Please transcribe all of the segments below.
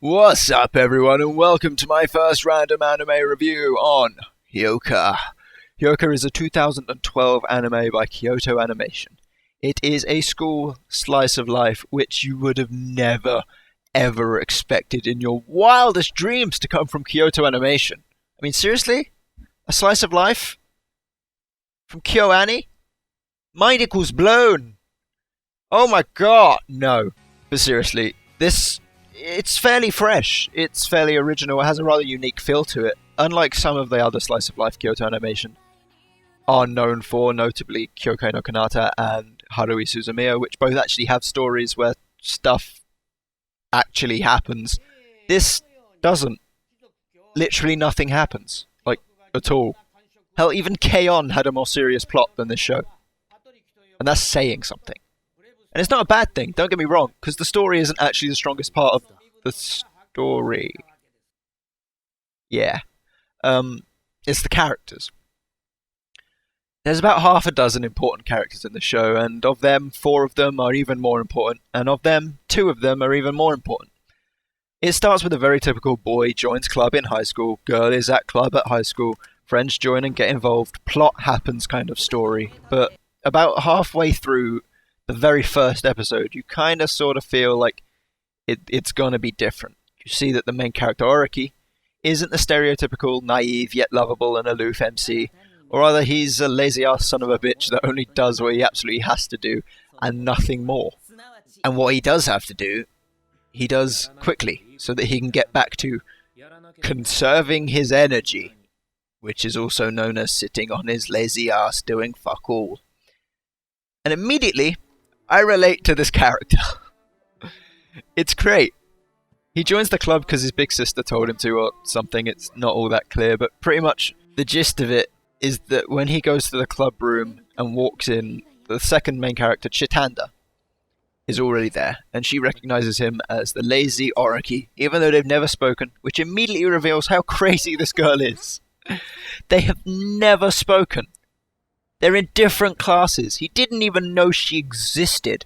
What's up, everyone, and welcome to my first random anime review on Hyouka. Hyouka is a 2012 anime by Kyoto Animation. It is a school slice of life which you would have never, ever expected in your wildest dreams to come from Kyoto Animation. I mean, seriously? A slice of life? From KyoAni? Mind equals blown! Oh my god, no. But seriously, it's fairly fresh, it's fairly original, it has a rather unique feel to it, unlike some of the other slice of life Kyoto Animation are known for, notably Kyokei no Kanata and Harui Suzumiya, which both actually have stories where stuff actually happens. This doesn't. Literally nothing happens, like, at all. Hell, even K-On! Had a more serious plot than this show. And that's saying something. And it's not a bad thing, don't get me wrong, because the story isn't actually the strongest part of the story. Yeah. It's the characters. There's about half a dozen important characters in the show, and of them, 4 of them are even more important, and of them, 2 of them are even more important. It starts with a very typical boy joins club in high school, girl is at club at high school, friends join and get involved, plot happens kind of story, but about halfway through the very first episode, you kind of sort of feel like it's gonna be different. You see that the main character, Oriki, isn't the stereotypical naive yet lovable and aloof MC, or rather he's a lazy-ass son of a bitch that only does what he absolutely has to do, and nothing more. And what he does have to do, he does quickly, so that he can get back to conserving his energy, which is also known as sitting on his lazy ass doing fuck all. And immediately, I relate to this character. It's great. He joins the club because his big sister told him to or something, it's not all that clear, but pretty much the gist of it is that when he goes to the club room and walks in, the second main character, Chitanda, is already there, and she recognizes him as the lazy Oriki, even though they've never spoken, which immediately reveals how crazy this girl is. They have never spoken. They're in different classes. He didn't even know she existed.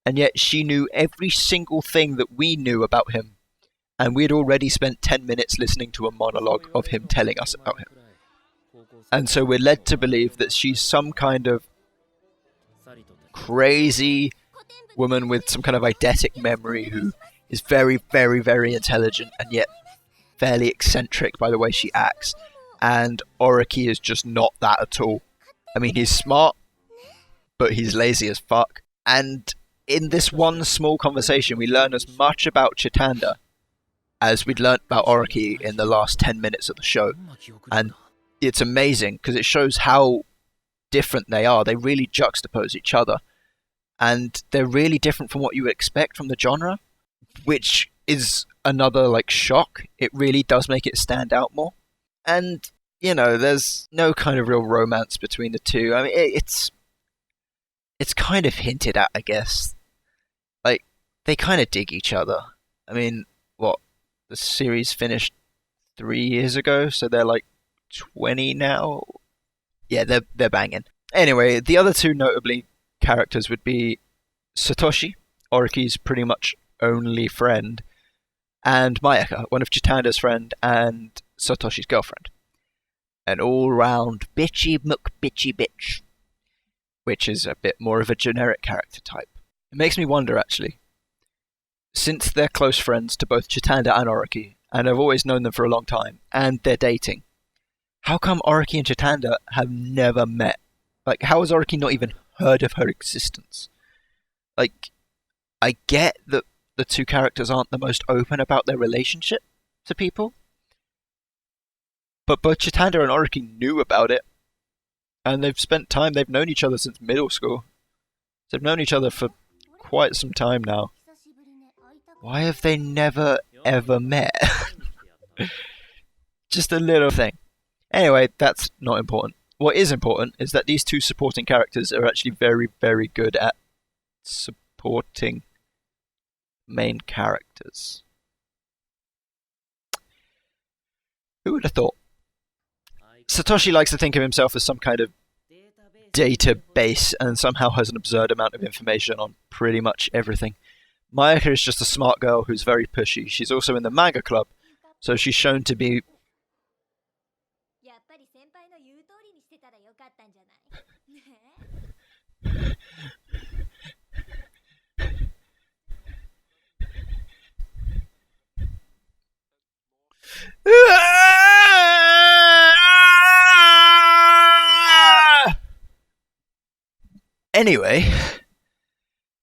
And yet she knew every single thing that we knew about him. And we'd already spent 10 minutes listening to a monologue of him telling us about him. And so we're led to believe that she's some kind of crazy woman with some kind of eidetic memory who is very, very, very intelligent and yet fairly eccentric by the way she acts. And Oriki is just not that at all. I mean, he's smart, but he's lazy as fuck. And in this one small conversation, we learn as much about Chitanda as we'd learnt about Oriki in the last 10 minutes of the show. And it's amazing, because it shows how different they are. They really juxtapose each other. And they're really different from what you would expect from the genre, which is another, shock. It really does make it stand out more. And you know, there's no kind of real romance between the two. I mean, it's kind of hinted at, I guess. Like, they kind of dig each other. I mean, the series finished 3 years ago, so they're 20 now? Yeah, they're banging. Anyway, the other 2 notably characters would be Satoshi, Oriki's pretty much only friend, and Mayaka, one of Chitanda's friend and Satoshi's girlfriend. An all-round bitchy bitchy bitch, which is a bit more of a generic character type. It makes me wonder, actually, since they're close friends to both Chitanda and Oriki, and I've always known them for a long time, and they're dating, how come Oriki and Chitanda have never met? How has Oriki not even heard of her existence? I get that the 2 characters aren't the most open about their relationship to people, but both Chitanda and Oriki knew about it, and they've known each other since middle school. They've known each other for quite some time now. Why have they never, ever met? Just a little thing. Anyway, that's not important. What is important is that these 2 supporting characters are actually very, very good at supporting main characters. Who would have thought? Satoshi likes to think of himself as some kind of database and somehow has an absurd amount of information on pretty much everything. Mayaka is just a smart girl who's very pushy. She's also in the manga club, so she's shown to be... Anyway,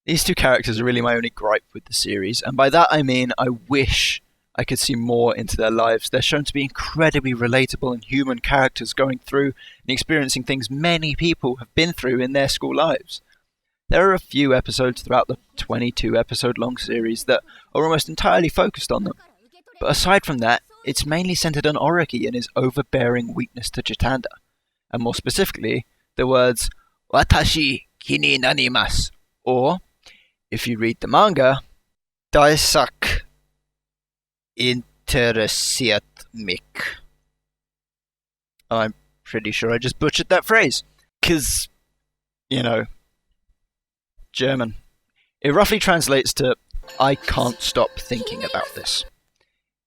these two characters are really my only gripe with the series, and by that I mean I wish I could see more into their lives. They're shown to be incredibly relatable and human characters going through and experiencing things many people have been through in their school lives. There are a few episodes throughout the 22 episode long series that are almost entirely focused on them, but aside from that, it's mainly centered on Orochi and his overbearing weakness to Chitanda, and more specifically, the words "Watashi ki ni nanimasu," or, if you read the manga, "Daisak interessiert mich." I'm pretty sure I just butchered that phrase, 'cause, German. It roughly translates to, "I can't stop thinking about this."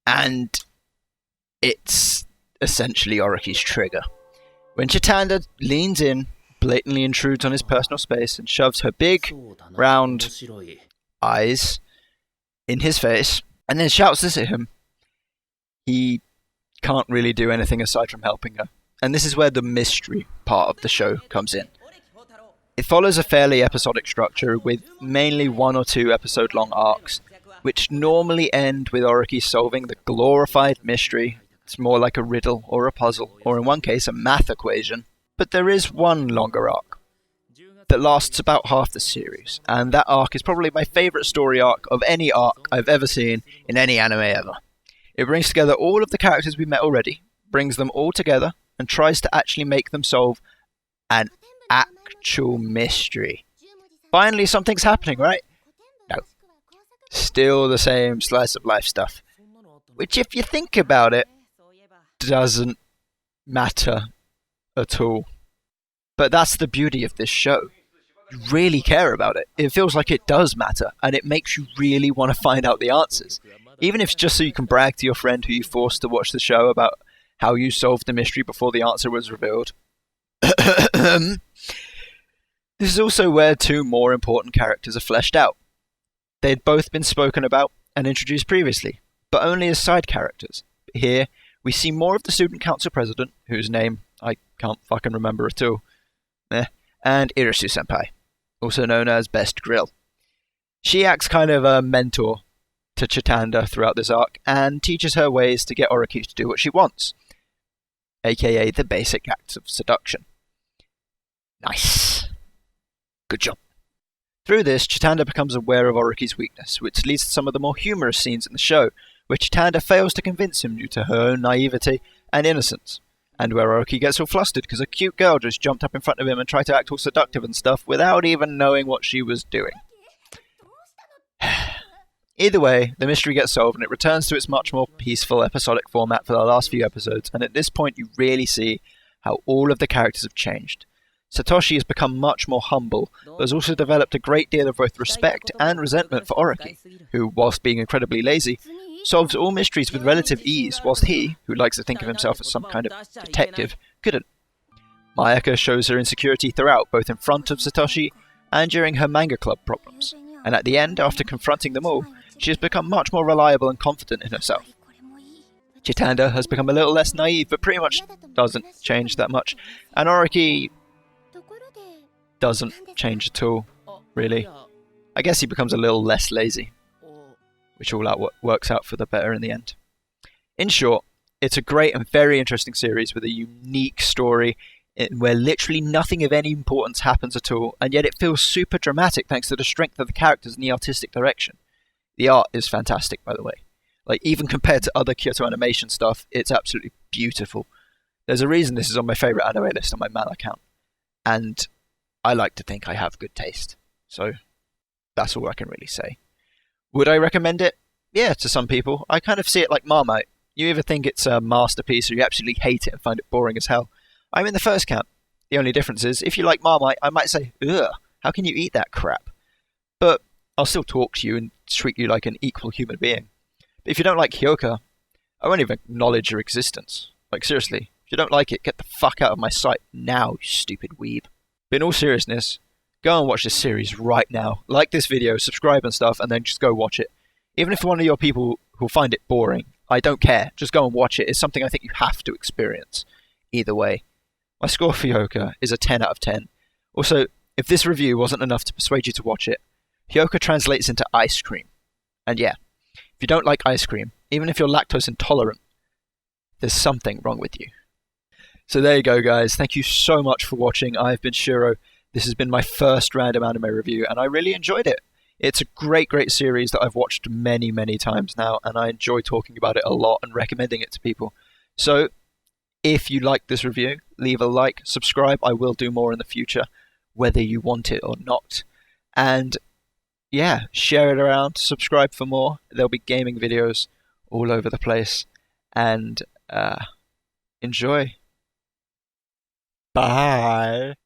And it's essentially Orochi's trigger. When Chitanda leans in, blatantly intrudes on his personal space, and shoves her big, round eyes in his face, and then shouts this at him, he can't really do anything aside from helping her. And this is where the mystery part of the show comes in. It follows a fairly episodic structure with mainly 1 or 2 episode long arcs, which normally end with Orochi solving the glorified mystery. It's more like a riddle or a puzzle, or in one case a math equation. But there is one longer arc that lasts about half the series, and that arc is probably my favourite story arc of any arc I've ever seen in any anime ever. It brings together all of the characters we met already, brings them all together, and tries to actually make them solve an actual mystery. Finally, something's happening, right? No. Still the same slice of life stuff. Which, if you think about it, doesn't matter at all. But that's the beauty of this show. You really care about it. It feels like it does matter, and it makes you really want to find out the answers. Even if it's just so you can brag to your friend who you forced to watch the show about how you solved the mystery before the answer was revealed. This is also where 2 more important characters are fleshed out. They had both been spoken about and introduced previously, but only as side characters. Here, we see more of the student council president, whose name I can't fucking remember at all, and Irisu-senpai, also known as Best Grill. She acts kind of a mentor to Chitanda throughout this arc, and teaches her ways to get Orochi to do what she wants, aka the basic acts of seduction. Nice. Good job. Through this, Chitanda becomes aware of Orochi's weakness, which leads to some of the more humorous scenes in the show, where Chitanda fails to convince him due to her own naivety and innocence, and where Orochi gets all flustered because a cute girl just jumped up in front of him and tried to act all seductive and stuff without even knowing what she was doing. Either way, the mystery gets solved and it returns to its much more peaceful episodic format for the last few episodes, and at this point you really see how all of the characters have changed. Satoshi has become much more humble, but has also developed a great deal of both respect and resentment for Orochi, who, whilst being incredibly lazy, solves all mysteries with relative ease, whilst he, who likes to think of himself as some kind of detective, couldn't. Mayaka shows her insecurity throughout, both in front of Satoshi and during her manga club problems, and at the end, after confronting them all, she has become much more reliable and confident in herself. Chitanda has become a little less naive, but pretty much doesn't change that much, and Orochi doesn't change at all, really. I guess he becomes a little less lazy, which all out works out for the better in the end. In short, it's a great and very interesting series with a unique story where literally nothing of any importance happens at all, and yet it feels super dramatic thanks to the strength of the characters and the artistic direction. The art is fantastic, by the way. Like, even compared to other Kyoto Animation stuff, it's absolutely beautiful. There's a reason this is on my favourite anime list on my Mal account, and I like to think I have good taste. So, that's all I can really say. Would I recommend it? Yeah, to some people. I kind of see it like Marmite. You either think it's a masterpiece or you absolutely hate it and find it boring as hell. I'm in the first camp. The only difference is, if you like Marmite, I might say, ugh, how can you eat that crap? But I'll still talk to you and treat you like an equal human being. But if you don't like Hyouka, I won't even acknowledge your existence. Like, seriously, if you don't like it, get the fuck out of my sight now, you stupid weeb. But in all seriousness, go and watch this series right now. Like this video, subscribe and stuff, and then just go watch it. Even if one of your people who find it boring, I don't care. Just go and watch it. It's something I think you have to experience. Either way. My score for Hyouka is a 10 out of 10. Also, if this review wasn't enough to persuade you to watch it, Hyouka translates into ice cream. And yeah, if you don't like ice cream, even if you're lactose intolerant, there's something wrong with you. So there you go, guys. Thank you so much for watching. I've been Shiro. This has been my first random anime review, and I really enjoyed it. It's a great, great series that I've watched many, many times now, and I enjoy talking about it a lot and recommending it to people. So, if you liked this review, leave a like, subscribe. I will do more in the future, whether you want it or not. And yeah, share it around, subscribe for more. There'll be gaming videos all over the place. And enjoy. Bye.